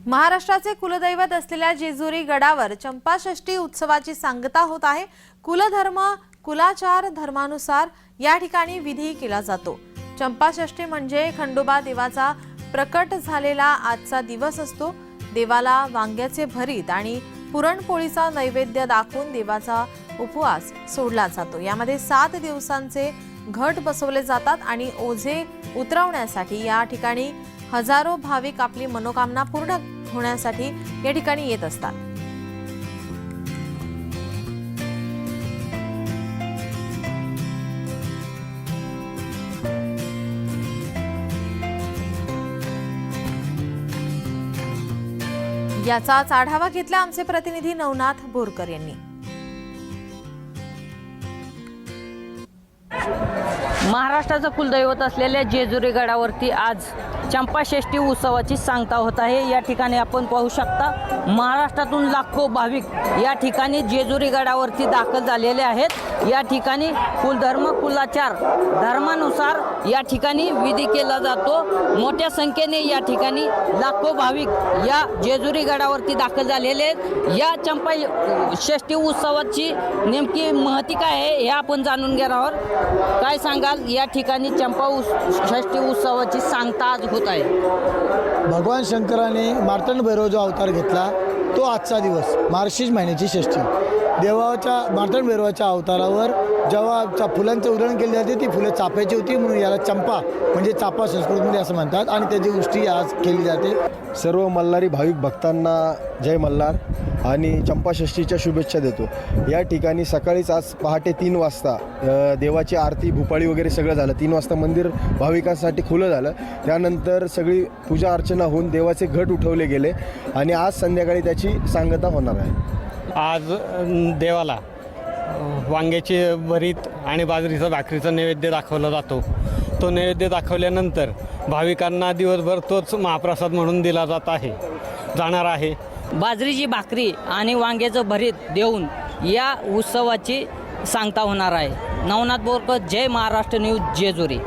महाराष्ट्राचे कुलदैवत असलेल्या जेजुरी गडावर चंपाषष्ठी उत्सवाची सांगता होत आहे। कुलधर्म कुलाचार धर्मानुसार या ठिकाणी विधी केला जातो। चंपाषष्ठी म्हणजे खंडोबा देवाचा प्रकट झालेला आजचा दिवस असतो। देवाला वांग्याचे भरीत आणि पुरणपोळीचा नैवेद्य दाखवून देवाचा उपवास सोडला जातो। यामध्ये 7 दिवसांचे घट बसवले जातात आणि ओझे उतरवण्यासाठी या ठिकाणी हजारो भाविक आपली मनोकामना पूर्ण होण्यासाठी या ठिकाणी येत असतात। याचाच आढावा घेतला आमचे प्रतिनिधी नवनाथ बोरकर यांनी। महाराष्ट्राचं कुलदैवत असलेल्या जेजुरी गडावरती आज चंपाषष्ठी उत्सवाची सांगता होत आहे। या ठिकाणी आपण पाहू शकता महाराष्ट्रातून लाखो भाविक या ठिकाणी जेजुरी गडावरती दाखल झालेले आहेत। या ठिकाणी कुलधर्म कुलाचार धर्मानुसार या ठिकाणी विधी केला जातो। मोठ्या संख्येने या ठिकाणी लाखो भाविक या जेजुरी गडावरती दाखल झालेले आहेत। या चंपाषष्ठी उत्सवाची नेमकी महती काय आहे हे आपण जाणून घेणार आहोत। काय सांगाल या ठिकाणी चंपाषष्ठी उत्सवाची सांगता आज होत आहे? भगवान शंकराने मार्तंड भैरव जो अवतार घेतला तो आजचा दिवस मार्गशीर्ष महिन्याची षष्ठी देवाच्या मार्तंड भैरवाच्या अवतारावर जेव्हा फुलांचं उधळण केली जाते ती फुलं चाफ्याची होती म्हणून याला चंपा म्हणजे चाफा संस्कृतमध्ये असं म्हणतात आणि त्याची गोष्टी आज केली जाते। सर्व मल्हारी भाविक भक्तांना जय मल्हार आणि चंपाषष्ठीच्या शुभेच्छा देतो। या ठिकाणी सकाळीच आज पहाटे 3 वाजता देवाची आरती भूपाळी वगैरे सगळं झालं। 3 वाजता मंदिर भाविकांसाठी खुलं झालं। त्यानंतर सगळी पूजा अर्चना होऊन देवाचे घट उठवले गेले आणि आज संध्याकाळी त्याची सांगता होणार आहे। आज देवाला वांग्याची भरीत आणि बाजरीचा भाकरीचा नैवेद्य दाखवला जातो। तो नैवेद्य दाखवल्यानंतर भाविकांना दिवसभर तोच महाप्रसाद म्हणून दिला जाणार आहे। बाजरीची भाकरी आणि वांग्याचं भरीत देऊन या उत्सवाची सांगता होणार आहे। नवनाथ बोरकर, जय महाराष्ट्र न्यूज, जेजुरी।